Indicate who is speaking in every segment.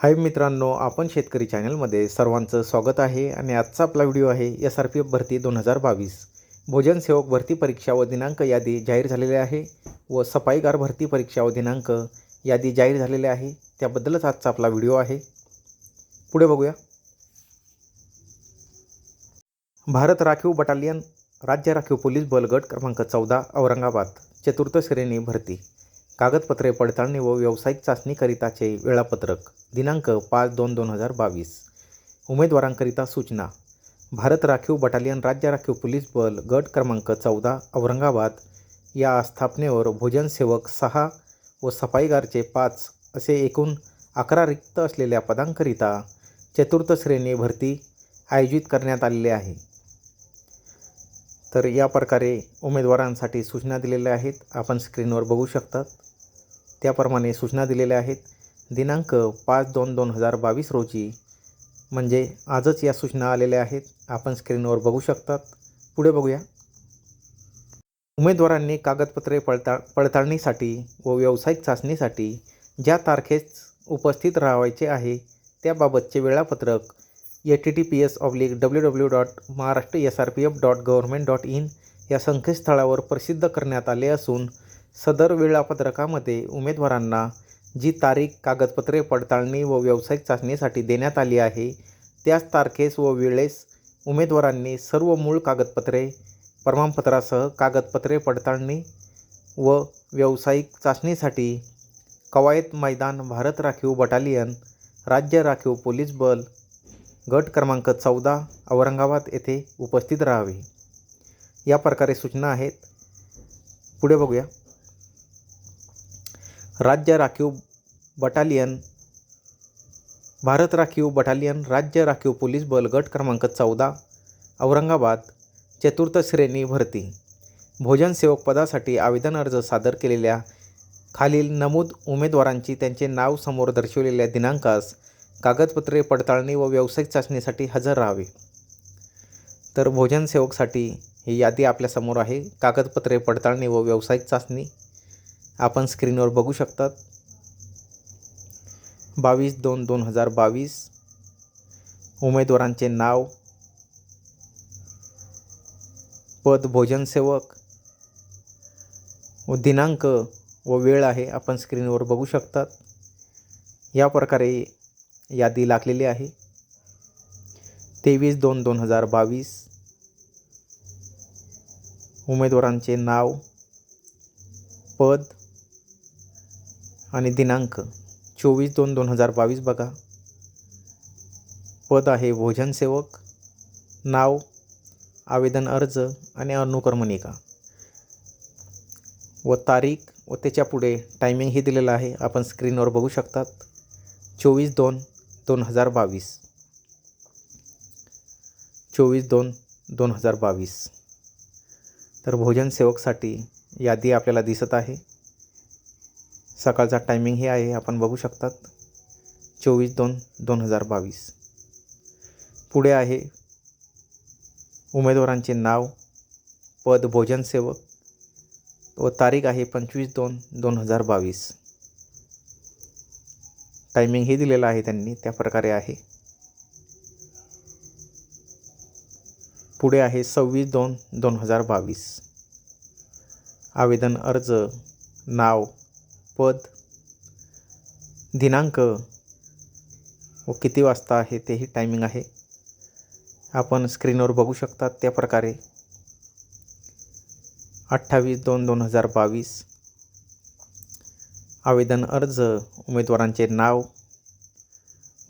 Speaker 1: हाय मित्रांनो, आपण शेतकरी चॅनलमध्ये सर्वांचं स्वागत आहे आणि आजचा आपला व्हिडिओ आहे SRPF भरती 2022 भोजन सेवक भरती परीक्षा व दिनांक यादी जाहीर झालेले आहे व सफाईगार भरती परीक्षा व दिनांक यादी जाहीर झालेले आहे। त्याबद्दलच आजचा आपला व्हिडिओ आहे। पुढे बघूया। भारत राखीव बटालियन राज्य राखीव पोलीस बल गट क्रमांक 14 औरंगाबाद चतुर्थ श्रेणी भरती कागदपत्रे पडताळणी व व्यावसायिक चाचणीकरिताचे वेळापत्रक दिनांक 5/2/2022 उमेदवारांकरिता सूचना। भारत राखीव बटालियन राज्य राखीव पोलीस बल गट क्रमांक 14 औरंगाबाद या आस्थापनेवर भोजन सेवक 6 व सफाईगारचे 5 असे एकूण 11 रिक्त असलेल्या पदांकरिता चतुर्थ श्रेणी भरती आयोजित करण्यात आलेले आहे। तर या प्रकारे उमेदवारांसाठी सूचना दिलेल्या आहेत, आपण स्क्रीनवर बघू शकतात। त्याप्रमाणे सूचना दिलेल्या आहेत। दिनांक 5/2/2022 रोजी म्हणजे आजच या सूचना आलेल्या आहेत, आपण स्क्रीनवर बघू शकतात। पुढे बघूया। उमेदवारांनी कागदपत्रे पडताळणीसाठी व व्यावसायिक चाचणीसाठी ज्या तारखेस उपस्थित राहायचे आहे त्याबाबतचे वेळापत्रक https://www.maharashtrasrpf.government.in या संकेतस्थळावर प्रसिद्ध करण्यात आले असून सदर वेळापत्रकामध्ये उमेदवारांना जी तारीख कागदपत्रे पडताळणी व व्यावसायिक चाचणीसाठी देण्यात आली आहे त्याच तारखेस व वेळेस उमेदवारांनी सर्व मूळ कागदपत्रे प्रमाणपत्रासह कागदपत्रे पडताळणी व व्यावसायिक चाचणीसाठी कवायत मैदान भारत राखीव बटालियन राज्य राखीव पोलीस बल गट क्रमांक 14 औरंगाबाद येथे उपस्थित राहावे। या प्रकारे सूचना आहेत। पुढे बघूया। राज्य राखीव बटालियन भारत राखीव बटालियन राज्य राखीव पोलीस बल गट क्रमांक 14 औरंगाबाद चतुर्थ श्रेणी भरती भोजन सेवक पदासाठी आवेदन अर्ज सादर केलेल्या खालील नमूद उमेदवारांची त्यांचे नाव समोर दर्शविलेल्या दिनांकास कागदपत्रे पडताळणी व व्यावसायिक चाचणीसाठी हजर राहावे। तर भोजन सेवकसाठी ही यादी आपल्यासमोर आहे। कागदपत्रे पडताळणी व व्यावसायिक चाचणी आपण स्क्रीनवर बघू शकतात। 22/2/2022 उमेदवारांचे नाव, पद भोजन सेवक व दिनांक व वेळ आहे, आपण स्क्रीनवर बघू शकतात। या प्रकारे यादी लागलेली आहे। 23/2/2022 उमेदवारांचे नाव, पद आणि दिनांक 24/2/2022 बघा, पद आहे भोजन सेवक, नाव, आवेदन अर्ज आणि अनुक्रमणिका व तारीख व त्याच्या पुढे टायमिंग ही दिलेला आहे, आपण स्क्रीनवर बघू शकतात। 24/2/2022 24/2/2022 तर भोजन सेवकसाठी यादी आपल्याला दिसत आहे। सकाळचा टायमिंग हे आहे, आपण बघू शकतात 24/2/2022। पुढे आहे उमेदवारांचे नाव, पद भोजन सेवक व तारीख आहे 25/2/2022। टायमिंग ही दिलेला आहे त्यांनी, त्या प्रकारे आहे। पुढे आहे 26/2/2022 आवेदन अर्ज, नाव, पद, दिनांक व किती वाजता आहे तेही टायमिंग आहे, आपण स्क्रीनवर बघू शकतात। त्या प्रकारे 28/2/2022 आवेदन अर्ज, उमेदवारांचे नाव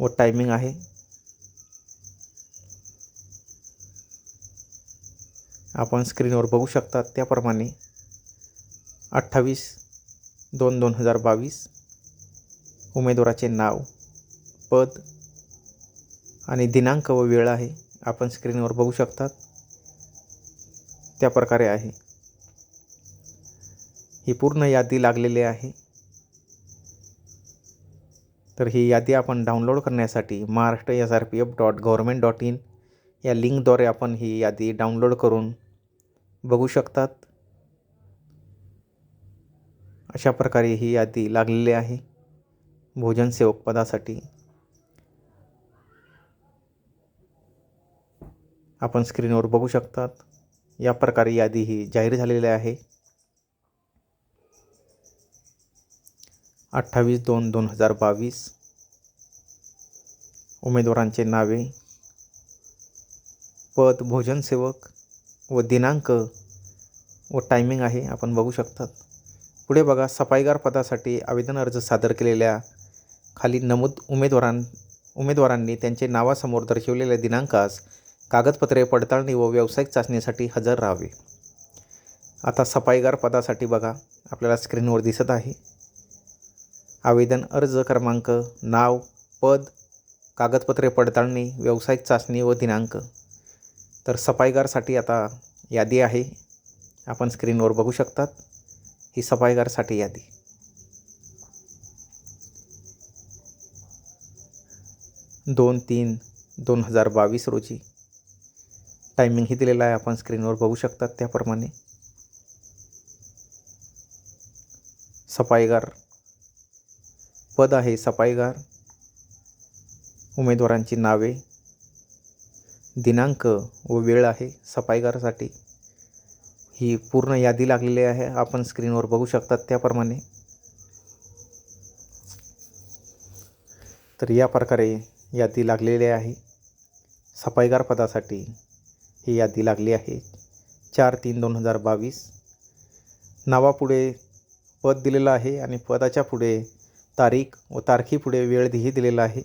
Speaker 1: व टायमिंग आहे, आपण स्क्रीनवर बघू शकतात। त्याप्रमाणे 28/2/2022 उमेदवाराचे नाव, पद आणि दिनांक व वेळ आहे, आपण स्क्रीनवर बघू शकतात। त्या प्रकारे आहे। ही पूर्ण यादी लागलेली आहे। तर ही यादी आपण डाउनलोड करण्यासाठी maharashtrasrpf.government.in या लिंकद्वारे आपण ही यादी डाउनलोड करून बघू शकतात। अशा प्रकारे ही यादी लागलेली आहे भोजन सेवक पदासाठी। आपण स्क्रीनवर बघू शकतात. या प्रकारे यादी ही जाहीर झालेली आहे. 28/2/2022 उमेदवारांचे नावे, पद भोजनसेवक व दिनांक व टायमिंग आहे आपण बघू शकतात. पुढे बघा, सफाईगार पदासाठी आवेदन अर्ज सादर केलेल्या खाली नमूद उमेदवारांनी त्यांचे नावासमोर दर्शवलेल्या दिनांकास कागदपत्रे पडताळणी व व्यावसायिक चाचणीसाठी हजर राहावे. आता सफाईगार पदासाठी बघा, आपल्याला स्क्रीनवर दिसत आहे आवेदन अर्ज क्रमांक, नाव, पद, कागदपत्रे पडताळणी, व्यावसायिक चाचणी व दिनांक. तर सफाईगारसाठी आता यादी आहे, आपण स्क्रीनवर बघू शकतात. ही सफाईगारसाठी यादी. 2/3/2022 रोजी टायमिंग ही दिलेला आहे, आपण स्क्रीनवर बघू शकतात. त्याप्रमाणे सफाईगार पद आहे सफाईगार, उमेदवारांची नावे, दिनांक व वेळ आहे सफाईगारसाठी. ही पूर्ण यादी लागलेली आहे, आपण स्क्रीनवर बघू शकतात. त्याप्रमाणे तर या प्रकारे यादी लागलेली आहे. सफाईगार पदासाठी ही यादी लागली आहे 4/3/2022. नावापुढे पद दिलेलं आहे आणि पदाच्या पुढे तारीख व तारखेपुढे वेळ ही दिलेला आहे,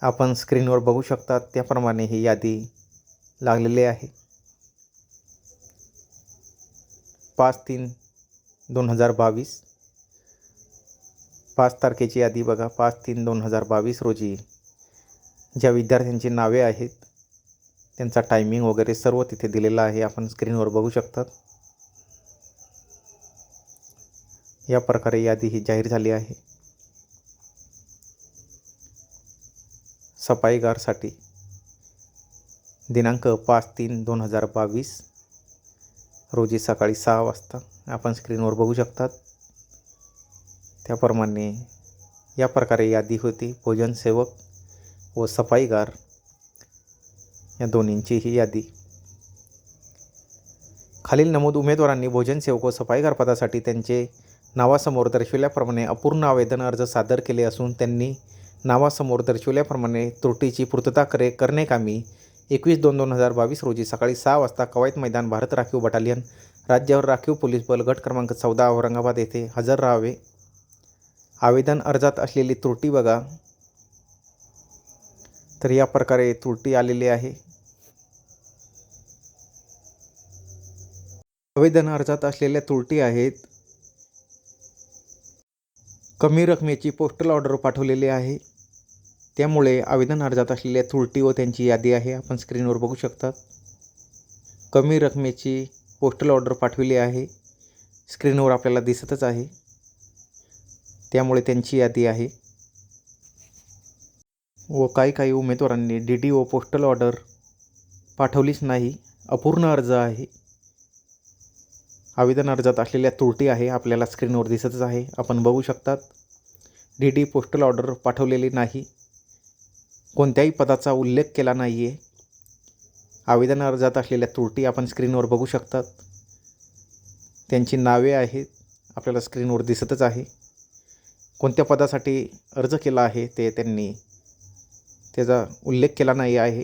Speaker 1: आपण स्क्रीनवर बघू शकतात. त्याप्रमाणे ही यादी लागलेली आहे. 5/3/2022 5 तारखेची यादी बघा. 5/3/2022 रोजी ज्या विद्यार्थ्यांची नावे आहेत त्यांचा टायमिंग वगैरे सर्व तिथे दिलेलं आहे, आपण स्क्रीनवर बघू शकतात. या प्रकारे यादी ही जाहीर झाली आहे. सफाईगारसाठी दिनांक 5/3/2022 रोजी सकाळी 6 वाजता, आपण स्क्रीनवर बघू शकतात. त्याप्रमाणे या प्रकारे यादी होती. भोजनसेवक व सफाईगार या दोन्हींची ही यादी. खालील नमूद उमेदवारांनी भोजनसेवक व सफाईगार पदासाठी त्यांचे नावासमोर दर्शविल्याप्रमाणे अपूर्ण आवेदन अर्ज सादर केले असून त्यांनी नावासमोर दर्शविल्याप्रमाणे त्रुटीची पूर्तता करण्याकामी 21/2/2022 रोजी सकाळी 6 वाजता कवायत मैदान, भारत राखीव बटालियन, राज्य राखीव पोलीस बल, गट क्रमांक 14 औरंगाबाद येथे हजर राहावे. आवेदन अर्जात असलेली त्रुटी बघा, तर या प्रकारे त्रुटी आलेली आहे. आवेदन अर्जात असलेल्या त्रुटी आहेत. कमी रकमेची पोस्टल ऑर्डर पाठवलेली आहे, त्यामुळे आवेदन अर्जात असलेल्या त्रुटी व त्यांची यादी आहे, आपण स्क्रीनवर बघू शकतात. कमी रकमेची पोस्टल ऑर्डर पाठवली आहे, स्क्रीनवर आपल्याला दिसतच आहे, त्यामुळे त्यांची यादी आहे. व काही उमेदवारांनी DD व पोस्टल ऑर्डर पाठवलीच नाही, अपूर्ण अर्ज आहे. आवेदन अर्जात असलेल्या त्रुटी आहे, आपल्याला स्क्रीनवर दिसतच आहे, आपण बघू शकतात. DD पोस्टल ऑर्डर पाठवलेली नाही, कोणत्याही पदाचा उल्लेख केला नाही आहे. आवेदन अर्जात असलेल्या त्रुटी आपण स्क्रीनवर बघू शकतात. त्यांची नावे आहेत, आपल्याला स्क्रीनवर दिसतच आहे. कोणत्या पदासाठी अर्ज केला आहे ते त्यांनी त्याचा उल्लेख केला नाही आहे.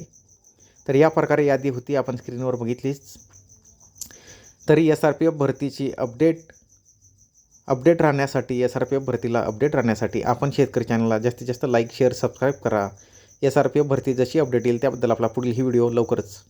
Speaker 1: तर या प्रकारे यादी होती, आपण स्क्रीनवर बघितलीच. तरी SRPF भरतीची अपडेट राहण्यासाठी, SRPF भरतीला अपडेट राहण्यासाठी आपण शेतकरी चॅनलला जास्तीत जास्त लाईक, शेअर, सबस्क्राईब करा. SRPF भरती जशी अपडेट येईल त्याबद्दल आपला पुढील ही व्हिडिओ लवकरच.